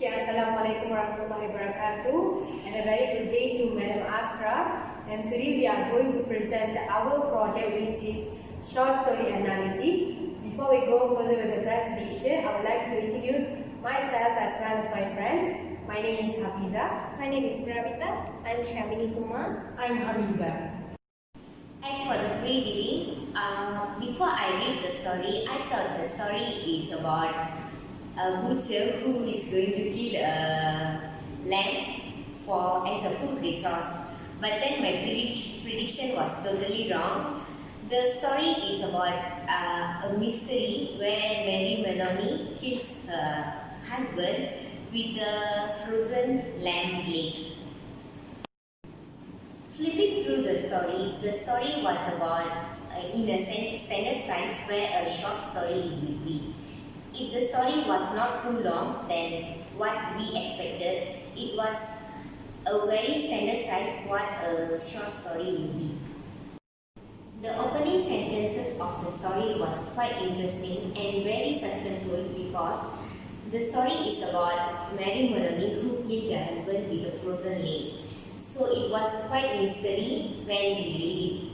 Okay, Assalamualaikum warahmatullahi wabarakatuh, and a very good day to Madam Asra. And today we are going to present our project, which is short story analysis. Before we go further with the presentation, I would like to introduce myself as well as my friends. My name is Hafiza. My name is Pravita. I'm Shamini Kumar. I'm Hamiza. As for the pre-reading, before I read the story, I thought the story is about a butcher who is going to kill a lamb as a food resource. But then my prediction was totally wrong. The story is about a mystery where Mary Maloney kills her husband with a frozen lamb leg. Flipping through the story was about in a standard size where a short story it would be. If the story was not too long than what we expected, it was a very standard size what a short story would be. The opening sentences of the story was quite interesting and very suspenseful because the story is about Mary Maloney who killed her husband with a frozen leg. So it was quite mystery when we read it.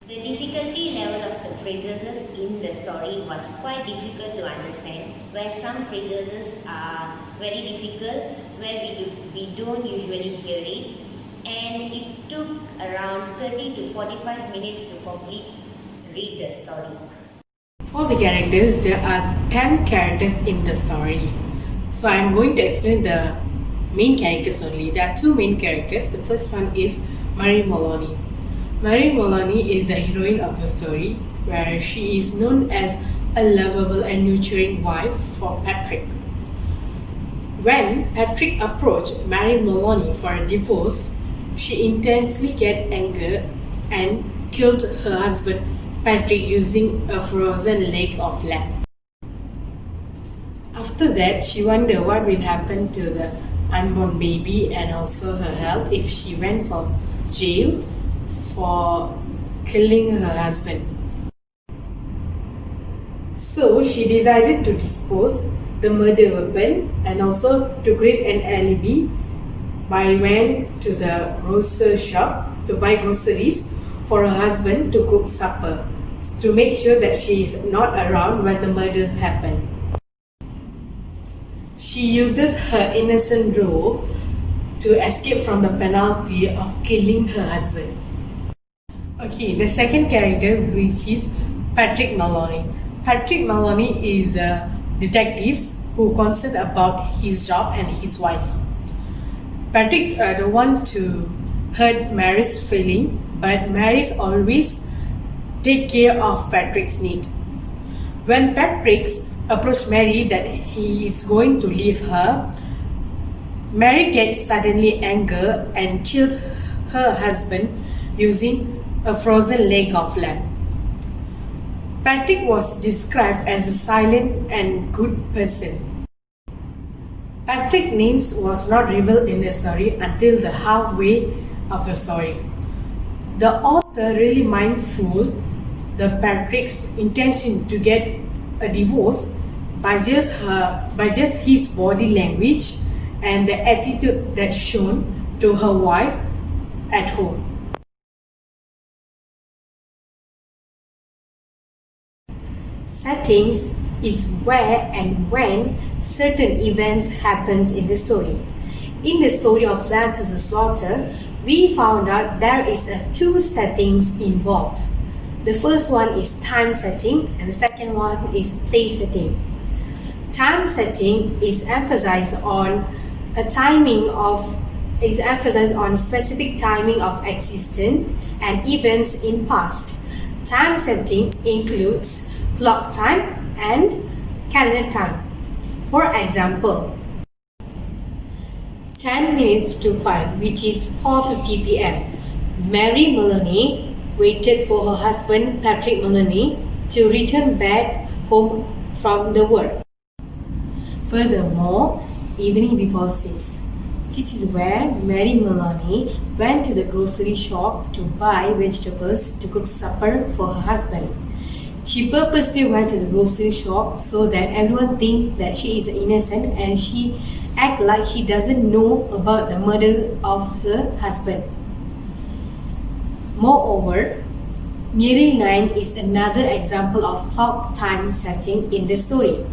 The difficulty level of the phrases in the story was quite difficult to understand, where some phrases are very difficult, where we don't usually hear it, and it took around 30 to 45 minutes to read the story. For the characters, there are 10 characters in the story. So I'm going to explain the main characters only. There are two main characters. The first one is Mary Maloney. Mary Maloney is the heroine of the story, where she is known as a lovable and nurturing wife for Patrick. When Patrick approached Mary Maloney for a divorce, she intensely get angry and killed her husband Patrick using a frozen leg of lamb. After that, she wondered what will happen to the unborn baby and also her health if she went for jail for killing her husband. So she decided to dispose the murder weapon and also to create an alibi by went to the grocery shop to buy groceries for her husband to cook supper to make sure that she is not around when the murder happened. She uses her innocent role to escape from the penalty of killing her husband. Okay, the second character, which is Patrick Maloney. Patrick Maloney is a detective who concerned about his job and his wife. Patrick don't want to hurt Mary's feeling, but Mary's always take care of Patrick's need. When Patrick approached Mary that he is going to leave her, Mary gets suddenly angry and kills her husband using a frozen leg of lamb. Patrick was described as a silent and good person. Patrick's name was not revealed in the story until the halfway of the story. The author really mindful the Patrick's intention to get a divorce by just his body language and the attitude that shown to her wife at home. Settings is where and when certain events happens in the story. In the story of Lamb to the Slaughter, we found out there is two settings involved. The first one is time setting and the second one is place setting. Time setting is emphasized on specific timing of existence and events in past. Time setting includes clock time and calendar time. For example, 10 minutes to 5, which is 4:50 p.m. Mary Maloney waited for her husband Patrick Maloney to return back home from the work. Furthermore, evening before 6. This is where Mary Maloney went to the grocery shop to buy vegetables to cook supper for her husband. She purposely went to the grocery shop so that everyone thinks that she is innocent and she act like she doesn't know about the murder of her husband. Moreover, nearly 9 is another example of clock time setting in the story.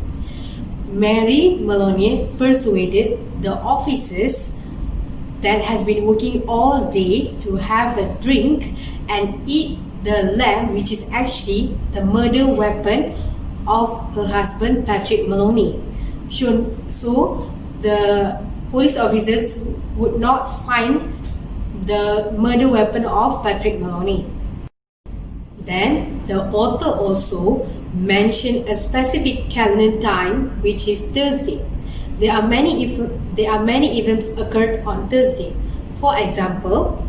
Mary Maloney persuaded the officers that has been working all day to have a drink and eat the lamb, which is actually the murder weapon of her husband Patrick Maloney. So the police officers would not find the murder weapon of Patrick Maloney. Then the author also mentioned a specific calendar time, which is Thursday. There are many events occurred on Thursday. For example,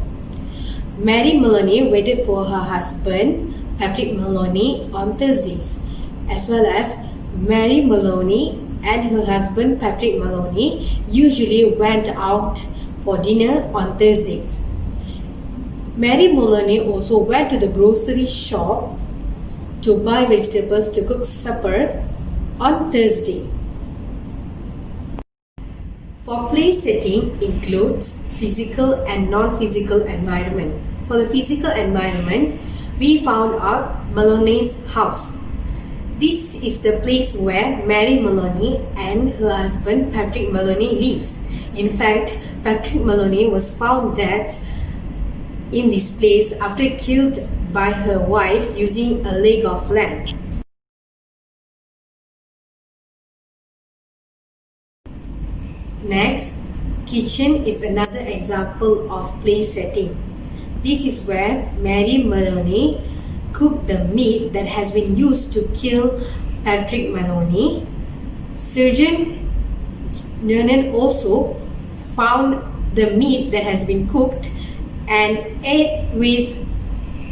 Mary Maloney waited for her husband Patrick Maloney on Thursdays, as well as Mary Maloney and her husband Patrick Maloney usually went out for dinner on Thursdays. Mary Maloney also went to the grocery shop to buy vegetables to cook supper on Thursday. For place setting includes physical and non-physical environment. For the physical environment, we found out Maloney's house. This is the place where Mary Maloney and her husband Patrick Maloney lives. In fact, Patrick Maloney was found dead in this place after killed by her wife using a leg of lamb. Next, kitchen is another example of place setting. This is where Mary Maloney cooked the meat that has been used to kill Patrick Maloney. Sergeant Nernan also found the meat that has been cooked and ate with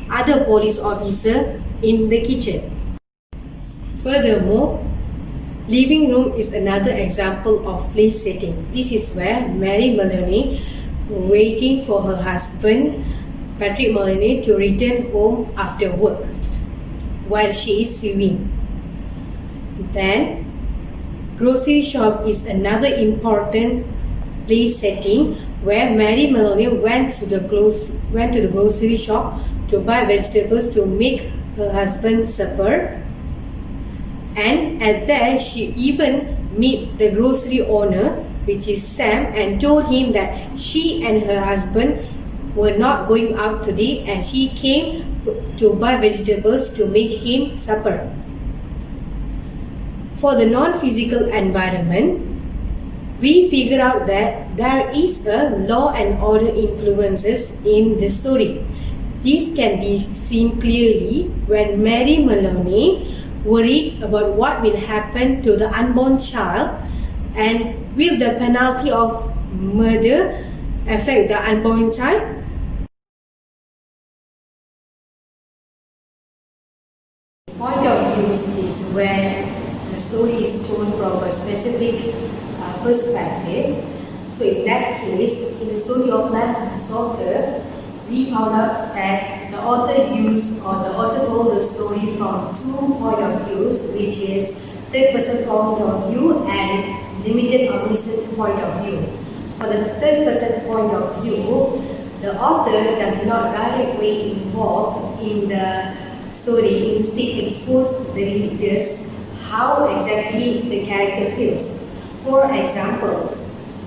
other police officers in the kitchen. Furthermore, living room is another example of place setting. This is where Mary Maloney waiting for her husband Patrick Maloney to return home after work while she is sewing. Then, grocery shop is another important place setting where Mary Maloney went to the grocery shop to buy vegetables to make her husband's supper. And at there, she even met the grocery owner, which is Sam, and told him that she and her husband were not going out today and she came to buy vegetables to make him supper. For the non-physical environment, we figure out that there is a law and order influences in the story. This can be seen clearly when Mary Maloney worried about what will happen to the unborn child and will the penalty of murder affect the unborn child? Point of view is where the story is told from a specific perspective. So in that case, in the story of Lamb to the Slaughter, we found out that the author told the story from two point of views, which is third person point of view and limited omniscient point of view. For the third person point of view, the author does not directly involve in the story, instead expose the readers how exactly the character feels. For example,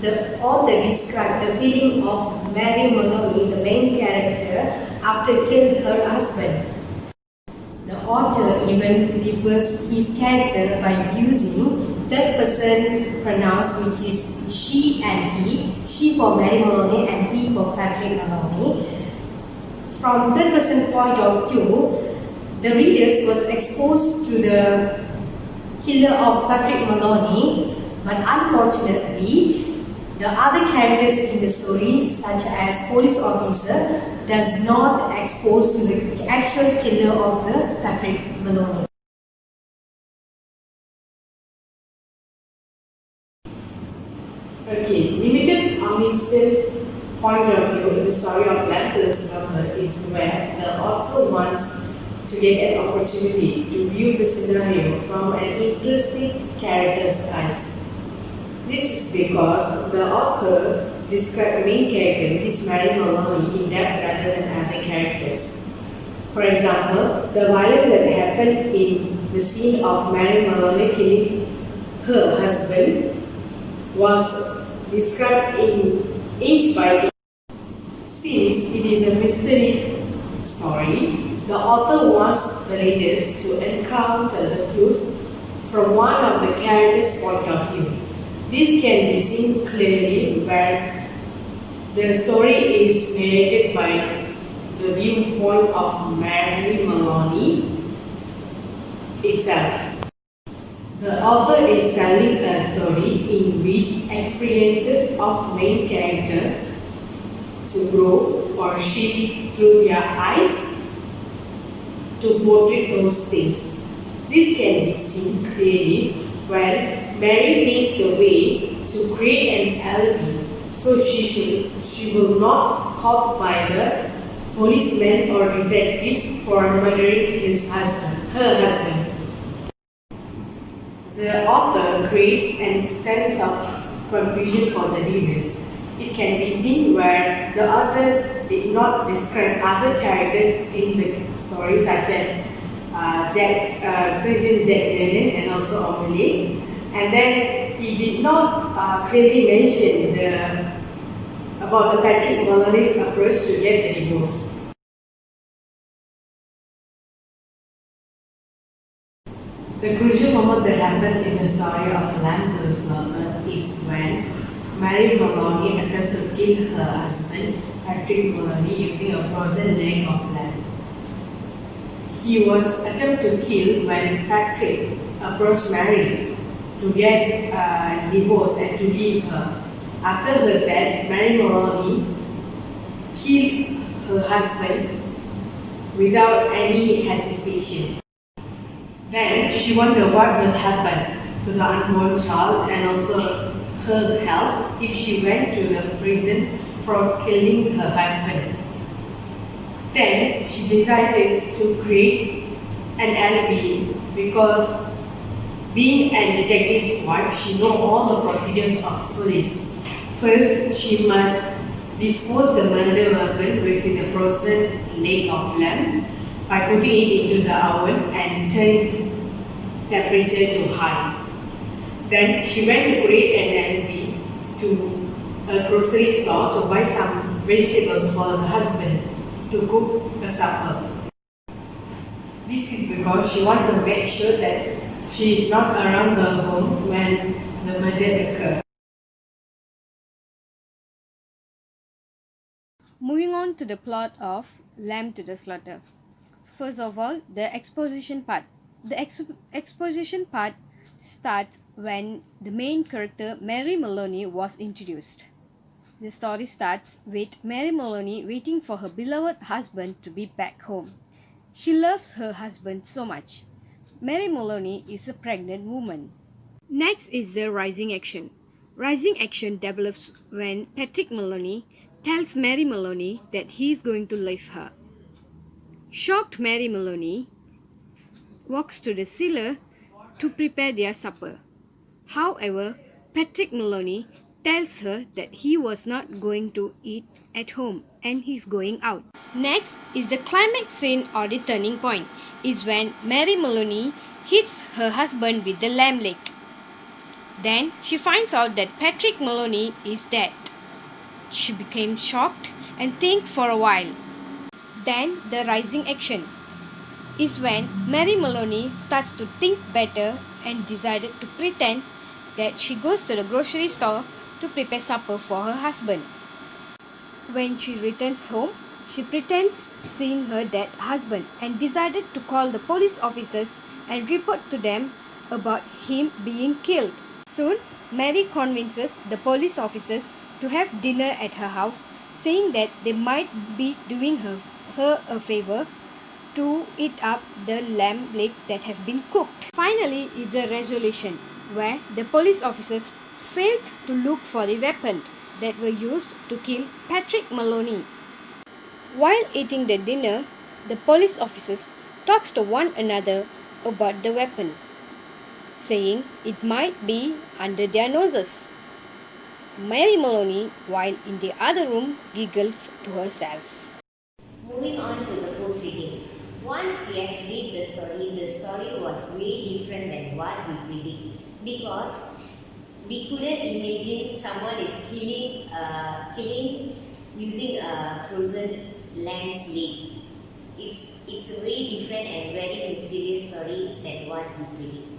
the author described the feeling of Mary Maloney, the main character, after killing her husband. The author even refers his character by using third person pronouns, which is she and he, she for Mary Maloney and he for Patrick Maloney. From third person point of view, the readers was exposed to the killer of Patrick Maloney, but unfortunately, the other characters in the story, such as police officer, does not expose to the actual killer of the Patrick Maloney. Okay, limited omniscient point of view in the story of Lamb to the Slaughter is where the author wants to get an opportunity to view the scenario from an interesting character's eyes. This is because the author described main character, which is Mary Maloney, in depth rather than other characters. For example, the violence that happened in the scene of Mary Maloney killing her husband was described in inch by inch. Since it is a mystery story, the author wants the readers to encounter the clues from one of the characters' point of view. This can be seen clearly where the story is narrated by the viewpoint of Mary Maloney itself. The author is telling a story in which experiences of main character to grow or shift through their eyes to portray those things. This can be seen clearly when Mary takes the way to create an alibi so she will not caught by the policemen or detectives for murdering her husband. The author creates a sense of confusion for the readers. It can be seen where the author did not describe other characters in the story, such as Surgeon Jack Lennon and also Amelie, and then he did not clearly mention about the Patrick Maloney's approach to get the divorce. The crucial moment that happened in the story of Lamb to the Slaughter is when Mary Maloney attempted to kill her husband, Patrick Maloney, using a frozen leg of lamb. He was attempted to kill when Patrick approached Mary to get divorced and to leave her. After her death, Mary Maloney killed her husband without any hesitation. Then she wondered what will happen to the unborn child and also her health if she went to the prison for killing her husband. Then she decided to create an alibi because being a detective's wife, she knows all the procedures of police. First, she must dispose the murder weapon, which is the frozen leg of lamb, by putting it into the oven and turning temperature to high. Then she went to create an alibi to a grocery store to buy some vegetables for her husband to cook the supper. This is because she wanted to make sure that she is not around the home when the murder occurred. Moving on to the plot of Lamb to the Slaughter. First of all, the exposition part. The exposition part starts when the main character Mary Maloney was introduced. The story starts with Mary Maloney waiting for her beloved husband to be back home. She loves her husband so much. Mary Maloney is a pregnant woman. Next is the rising action. Rising action develops when Patrick Maloney tells Mary Maloney that he is going to leave her. Shocked Mary Maloney walks to the cellar to prepare their supper. However, Patrick Maloney tells her that he was not going to eat at home and he's going out. Next is the climax scene or the turning point is when Mary Maloney hits her husband with the lamb leg. Then she finds out that Patrick Maloney is dead. She became shocked and think for a while. Then the rising action is when Mary Maloney starts to think better and decided to pretend that she goes to the grocery store to prepare supper for her husband. When she returns home, she pretends seeing her dead husband and decided to call the police officers and report to them about him being killed. Soon, Mary convinces the police officers to have dinner at her house, saying that they might be doing her a favor to eat up the lamb leg that have been cooked. Finally is a resolution where the police officers failed to look for the weapon that were used to kill Patrick Maloney. While eating the dinner, the police officers talks to one another about the weapon. saying it might be under their noses. Mary Maloney, while in the other room, giggles to herself. Moving on to the post reading. Once we have read the story was way different than what we predict because we couldn't imagine someone is killing using a frozen lamb's leg. It's a very different and very mysterious story than what we predict.